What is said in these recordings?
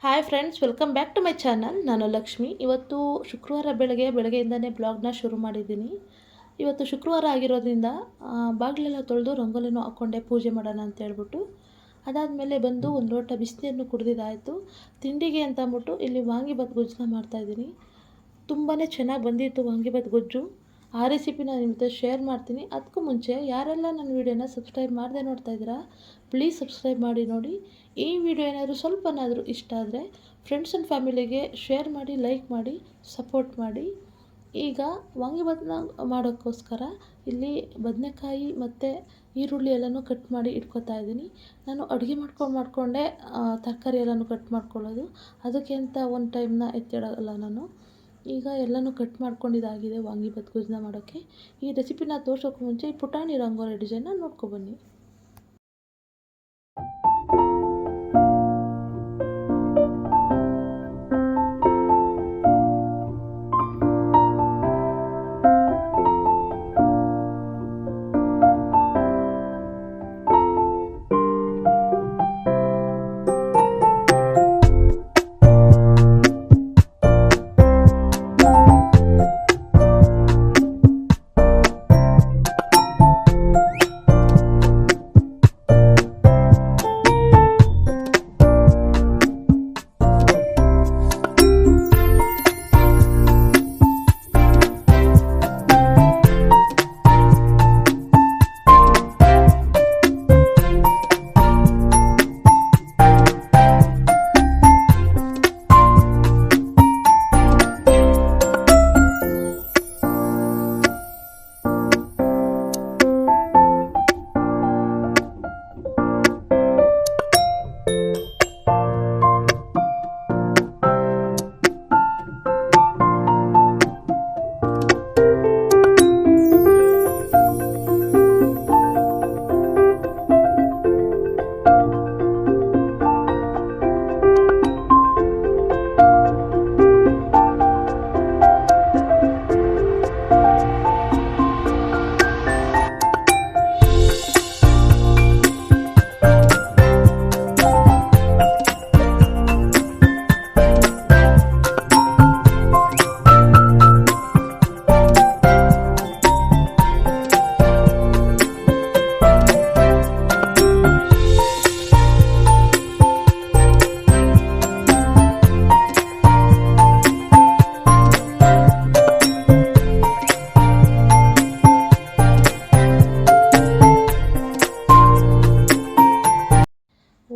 Hi friends, welcome back to my channel. ನಾನು ಲಕ್ಷ್ಮಿ. ಇವತ್ತು ಶುಕ್ರವಾರ ಬೆಳಗ್ಗೆಯಿಂದನೇ ಬ್ಲಾಗ್ನ ಶುರು ಮಾಡಿದ್ದೀನಿ. ಇವತ್ತು ಶುಕ್ರವಾರ ಆಗಿರೋದ್ರಿಂದ ಬಾಗಿಲೆಲ್ಲ ತೊಳೆದು ರಂಗೋಲಿನೂ ಹಾಕ್ಕೊಂಡೆ ಪೂಜೆ ಮಾಡೋಣ ಅಂತ ಹೇಳ್ಬಿಟ್ಟು. ಅದಾದಮೇಲೆ ಬಂದು ಒಂದು ಲೋಟ ಬಿಸಿನೀರನ್ನು ಕುಡಿದಿದ್ದಾಯಿತು. ತಿಂಡಿಗೆ ಅಂತ ಅಂದ್ಬಿಟ್ಟು ಇಲ್ಲಿ ವಾಂಗಿಬಾತ್ ಗೊಜ್ಜನ್ನ ಮಾಡ್ತಾಯಿದ್ದೀನಿ. ತುಂಬಾ ಚೆನ್ನಾಗಿ ಬಂದಿತ್ತು ವಾಂಗಿಬಾತ್ ಗೊಜ್ಜು. ಆ ರೆಸಿಪಿನ ನಿಮ್ಮ ಜೊತೆ ಶೇರ್ ಮಾಡ್ತೀನಿ. ಅದಕ್ಕೂ ಮುಂಚೆ ಯಾರೆಲ್ಲ ನನ್ನ ವೀಡಿಯೋನ ಸಬ್ಸ್ಕ್ರೈಬ್ ಮಾಡದೆ ನೋಡ್ತಾ ಇದ್ದೀರಾ, ಪ್ಲೀಸ್ ಸಬ್ಸ್ಕ್ರೈಬ್ ಮಾಡಿ ನೋಡಿ. ಈ ವಿಡಿಯೋ ಏನಾದರೂ ಸ್ವಲ್ಪನಾದರೂ ಇಷ್ಟ ಆದರೆ ಫ್ರೆಂಡ್ಸ್ ಆ್ಯಂಡ್ ಫ್ಯಾಮಿಲಿಗೆ ಶೇರ್ ಮಾಡಿ, ಲೈಕ್ ಮಾಡಿ, ಸಪೋರ್ಟ್ ಮಾಡಿ. ಈಗ ವಾಂಗಿಬಾತನ್ನ ಮಾಡೋಕ್ಕೋಸ್ಕರ ಇಲ್ಲಿ ಬದನೆಕಾಯಿ ಮತ್ತು ಈರುಳ್ಳಿ ಎಲ್ಲನೂ ಕಟ್ ಮಾಡಿ ಇಟ್ಕೊತಾ ಇದ್ದೀನಿ. ನಾನು ಅಡುಗೆ ಮಾಡಿಕೊಂಡೇ ತರಕಾರಿ ಎಲ್ಲನೂ ಕಟ್ ಮಾಡ್ಕೊಳ್ಳೋದು. ಅದಕ್ಕೆ ಅಂತ ಒಂದು ಟೈಮ್ನ ಎತ್ತಿಡಲ್ಲ ನಾನು. ಈಗ ಎಲ್ಲನೂ ಕಟ್ ಮಾಡ್ಕೊಂಡಿದ್ದಾಗಿದೆ ವಾಂಗಿಬಾತ್ ಗೊಜ್ಜನ್ನ ಮಾಡೋಕ್ಕೆ. ಈ ರೆಸಿಪಿನ ತೋರ್ಸೋಕ್ಕೂ ಮುಂಚೆ ಈ ಪುಟಾಣಿ ರಂಗೋಲಿ ಡಿಸೈನ್ನ ನೋಡ್ಕೊಬನ್ನಿ.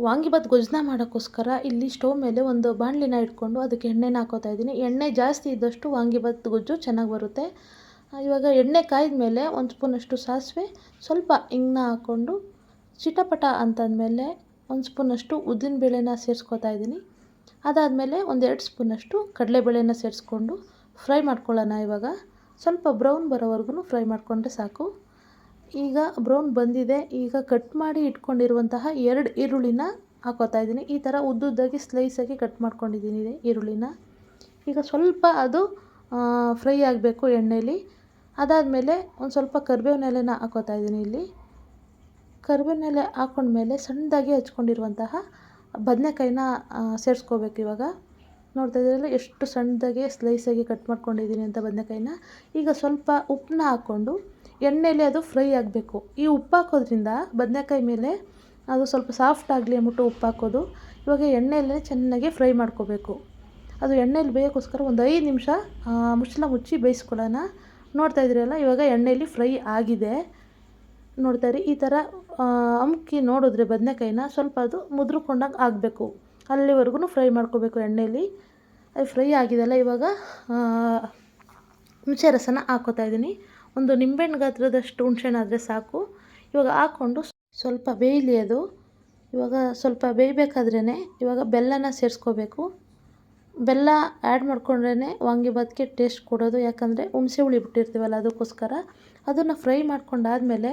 ವಾಂಗಿಬಾತ್ ಗೊಜ್ಜನ್ನ ಮಾಡೋಕ್ಕೋಸ್ಕರ ಇಲ್ಲಿ ಸ್ಟವ್ ಮೇಲೆ ಒಂದು ಬಾಣಲಿನ ಇಟ್ಕೊಂಡು ಅದಕ್ಕೆ ಎಣ್ಣೆನ ಹಾಕೋತಾ ಇದ್ದೀನಿ. ಎಣ್ಣೆ ಜಾಸ್ತಿ ಇದ್ದಷ್ಟು ವಾಂಗಿಬಾತ್ ಗೊಜ್ಜು ಚೆನ್ನಾಗಿ ಬರುತ್ತೆ. ಇವಾಗ ಎಣ್ಣೆ ಕಾಯ್ದ ಮೇಲೆ ಒಂದು ಸ್ಪೂನಷ್ಟು ಸಾಸಿವೆ, ಸ್ವಲ್ಪ ಹಿಂಗನ್ನ ಹಾಕ್ಕೊಂಡು ಚಿಟಪಟ ಅಂತಂದಮೇಲೆ ಒಂದು ಸ್ಪೂನಷ್ಟು ಉದ್ದಿನಬೇಳೆನ ಸೇರಿಸ್ಕೊತಾ ಇದ್ದೀನಿ. ಅದಾದಮೇಲೆ ಒಂದೆರಡು ಸ್ಪೂನಷ್ಟು ಕಡಲೆಬೇಳೆನ ಸೇರಿಸ್ಕೊಂಡು ಫ್ರೈ ಮಾಡ್ಕೊಳ್ಳೋಣ. ಇವಾಗ ಸ್ವಲ್ಪ ಬ್ರೌನ್ ಬರೋವರೆಗೂ ಫ್ರೈ ಮಾಡಿಕೊಂಡ್ರೆ ಸಾಕು. ಈಗ ಬ್ರೌನ್ ಬಂದಿದೆ. ಈಗ ಕಟ್ ಮಾಡಿ ಇಟ್ಕೊಂಡಿರುವಂತಹ 2 ಈರುಳ್ಳಿನ ಹಾಕೋತಾ ಇದ್ದೀನಿ. ಈ ಥರ ಉದ್ದುದ್ದಾಗಿ ಸ್ಲೈಸಾಗಿ ಕಟ್ ಮಾಡ್ಕೊಂಡಿದ್ದೀನಿ ಈರುಳ್ಳಿನ. ಈಗ ಸ್ವಲ್ಪ ಅದು ಫ್ರೈ ಆಗಬೇಕು ಎಣ್ಣೆಯಲ್ಲಿ. ಅದಾದಮೇಲೆ ಒಂದು ಸ್ವಲ್ಪ ಕರಿಬೇವಿನ ಎಲೆನ ಹಾಕೋತಾ ಇದ್ದೀನಿ ಇಲ್ಲಿ. ಕರಿಬೇವಿನ ಎಲೆ ಹಾಕ್ಕೊಂಡ್ಮೇಲೆ ಸಣ್ಣದಾಗಿ ಹಚ್ಕೊಂಡಿರುವಂತಹ ಬದನೆಕಾಯಿನ ಸೇರಿಸ್ಕೋಬೇಕು. ಇವಾಗ ನೋಡ್ತಾ ಇದ್ದೀರಲ್ಲ ಎಷ್ಟು ಸಣ್ಣದಾಗಿ ಸ್ಲೈಸಾಗಿ ಕಟ್ ಮಾಡ್ಕೊಂಡಿದ್ದೀನಿ ಅಂತ ಬದನೆಕಾಯಿನ. ಈಗ ಸ್ವಲ್ಪ ಉಪ್ಪನ್ನ ಹಾಕ್ಕೊಂಡು ಎಣ್ಣೆಯಲ್ಲಿ ಅದು ಫ್ರೈ ಆಗಬೇಕು. ಈ ಉಪ್ಪು ಹಾಕೋದ್ರಿಂದ ಬದನೆಕಾಯಿ ಮೇಲೆ ಅದು ಸ್ವಲ್ಪ ಸಾಫ್ಟ್ ಆಗಲಿ ಅಂದ್ಬಿಟ್ಟು ಉಪ್ಪು ಹಾಕೋದು. ಇವಾಗ ಎಣ್ಣೆಯಲ್ಲೇ ಚೆನ್ನಾಗಿ ಫ್ರೈ ಮಾಡ್ಕೋಬೇಕು. ಅದು ಎಣ್ಣೆಯಲ್ಲಿ ಬೇಯೋಕ್ಕೋಸ್ಕರ ಒಂದು 5 ನಿಮಿಷ ಮುಚ್ಚಳ ಮುಚ್ಚಿ ಬೇಯಿಸ್ಕೊಳ್ಳೋಣ. ನೋಡ್ತಾ ಇದ್ದೀರಲ್ಲ, ಇವಾಗ ಎಣ್ಣೆಯಲ್ಲಿ ಫ್ರೈ ಆಗಿದೆ. ನೋಡ್ತಾ ಇರಿ, ಈ ಥರ ಅಮ್ಕಿ ನೋಡಿದ್ರೆ ಬದನೆಕಾಯಿನ ಸ್ವಲ್ಪ ಅದು ಮುದ್ರಕೊಂಡಂಗೆ ಆಗಬೇಕು. ಅಲ್ಲಿವರೆಗೂ ಫ್ರೈ ಮಾಡ್ಕೋಬೇಕು ಎಣ್ಣೆಯಲ್ಲಿ. ಅದು ಫ್ರೈ ಆಗಿದೆಲ್ಲ. ಇವಾಗ ಹುಣಸೆ ರಸನ ಹಾಕ್ಕೋತಾ ಇದ್ದೀನಿ. ಒಂದು ನಿಂಬೆಹಣ್ಣು ಗಾತ್ರದಷ್ಟು ಹುಣಸೆಹಣ್ಣು ಆದರೆ ಸಾಕು. ಇವಾಗ ಹಾಕ್ಕೊಂಡು ಸ್ವಲ್ಪ ಬೇಯಲಿ ಅದು. ಇವಾಗ ಸ್ವಲ್ಪ ಬೇಯಬೇಕಾದ್ರೇ ಇವಾಗ ಬೆಲ್ಲನ ಸೇರಿಸ್ಕೋಬೇಕು. ಬೆಲ್ಲ ಆ್ಯಡ್ ಮಾಡ್ಕೊಂಡ್ರೇ ವಾಂಗಿಬಾತ್ಗೆ ಟೇಸ್ಟ್ ಕೊಡೋದು. ಯಾಕಂದರೆ ಹುಣಸೆ ಹುಳಿ ಬಿಟ್ಟಿರ್ತೀವಲ್ಲ, ಅದಕ್ಕೋಸ್ಕರ. ಅದನ್ನು ಫ್ರೈ ಮಾಡ್ಕೊಂಡಾದಮೇಲೆ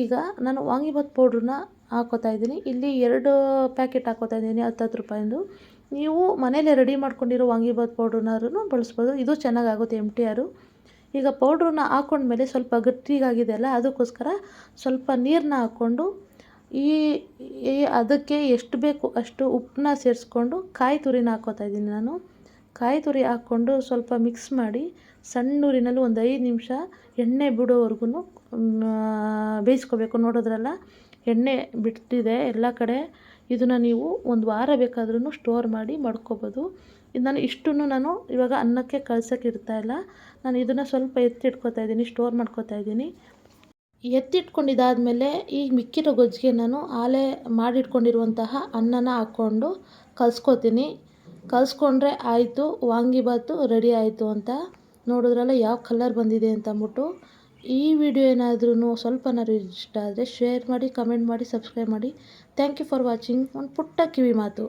ಈಗ ನಾನು ವಾಂಗಿಬಾತ್ ಪೌಡ್ರನ್ನ ಹಾಕ್ಕೋತಾ ಇದ್ದೀನಿ. ಇಲ್ಲಿ 2 ಪ್ಯಾಕೆಟ್ ಹಾಕ್ಕೋತಾ ಇದ್ದೀನಿ, 10 ರೂಪಾಯಿಂದು. ನೀವು ಮನೇಲೇ ರೆಡಿ ಮಾಡ್ಕೊಂಡಿರೋ ವಾಂಗಿಬಾತ್ ಪೌಡ್ರನ್ನಾದ್ರೂ ಬಳಸ್ಬೋದು. ಇದು ಚೆನ್ನಾಗಾಗುತ್ತೆ MTR. ಈಗ ಪೌಡ್ರನ್ನ ಹಾಕ್ಕೊಂಡ್ಮೇಲೆ ಸ್ವಲ್ಪ ಗಟ್ಟಿಗಾಗಿದೆಯಲ್ಲ, ಅದಕ್ಕೋಸ್ಕರ ಸ್ವಲ್ಪ ನೀರನ್ನ ಹಾಕ್ಕೊಂಡು ಈ ಅದಕ್ಕೆ ಎಷ್ಟು ಬೇಕು ಅಷ್ಟು ಉಪ್ಪನ್ನ ಸೇರಿಸ್ಕೊಂಡು ಕಾಯಿ ತುರಿನ ಹಾಕ್ಕೋತಾಯಿದ್ದೀನಿ ನಾನು. ಕಾಯಿ ತುರಿ ಹಾಕ್ಕೊಂಡು ಸ್ವಲ್ಪ ಮಿಕ್ಸ್ ಮಾಡಿ ಸಣ್ಣ ಊರಿನಲ್ಲಿ ಒಂದು 5 ನಿಮಿಷ ಎಣ್ಣೆ ಬಿಡೋವರೆಗೂ ಬೇಯಿಸ್ಕೋಬೇಕು. ನೋಡೋದ್ರಲ್ಲ ಎಣ್ಣೆ ಬಿಟ್ಟಿದೆ ಎಲ್ಲ ಕಡೆ. ಇದನ್ನು ನೀವು ಒಂದು ವಾರ ಬೇಕಾದ್ರೂ ಸ್ಟೋರ್ ಮಾಡಿ ಮಡ್ಕೋಬೋದು. ನಾನು ಇಷ್ಟನ್ನು ನಾನು ಇವಾಗ ಅನ್ನಕ್ಕೆ ಕಳ್ಸೋಕ್ಕೆ ಇಡ್ತಾಯಿಲ್ಲ. ನಾನು ಇದನ್ನು ಸ್ವಲ್ಪ ಎತ್ತಿಟ್ಕೊತಾಯಿದ್ದೀನಿ, ಸ್ಟೋರ್ ಮಾಡ್ಕೋತಾಯಿದ್ದೀನಿ. ಎತ್ತಿಟ್ಕೊಂಡಿದ್ದಾದಮೇಲೆ ಈ ಮಿಕ್ಕಿರೋ ಗೊಜ್ಜಿಗೆ ನಾನು ಆಲೆ ಮಾಡಿಟ್ಕೊಂಡಿರುವಂತಹ ಅನ್ನನ ಹಾಕ್ಕೊಂಡು ಕಲಿಸ್ಕೋತೀನಿ. ಕಲಿಸ್ಕೊಂಡ್ರೆ ಆಯಿತು, ವಾಂಗಿಬಾತು ರೆಡಿ ಆಯಿತು ಅಂತ. ನೋಡಿದ್ರಲ್ಲ ಯಾವ ಕಲರ್ ಬಂದಿದೆ ಅಂತ ಅಂದ್ಬಿಟ್ಟು. ಈ ವಿಡಿಯೋ ಏನಾದ್ರೂ ಸ್ವಲ್ಪನಾದ್ರು ಇಷ್ಟ ಆದರೆ ಶೇರ್ ಮಾಡಿ, ಕಮೆಂಟ್ ಮಾಡಿ, ಸಬ್ಸ್ಕ್ರೈಬ್ ಮಾಡಿ. Thank you for watching. ಒಂದು ಪುಟ್ಟ ಕಿವಿ ಮಾತು.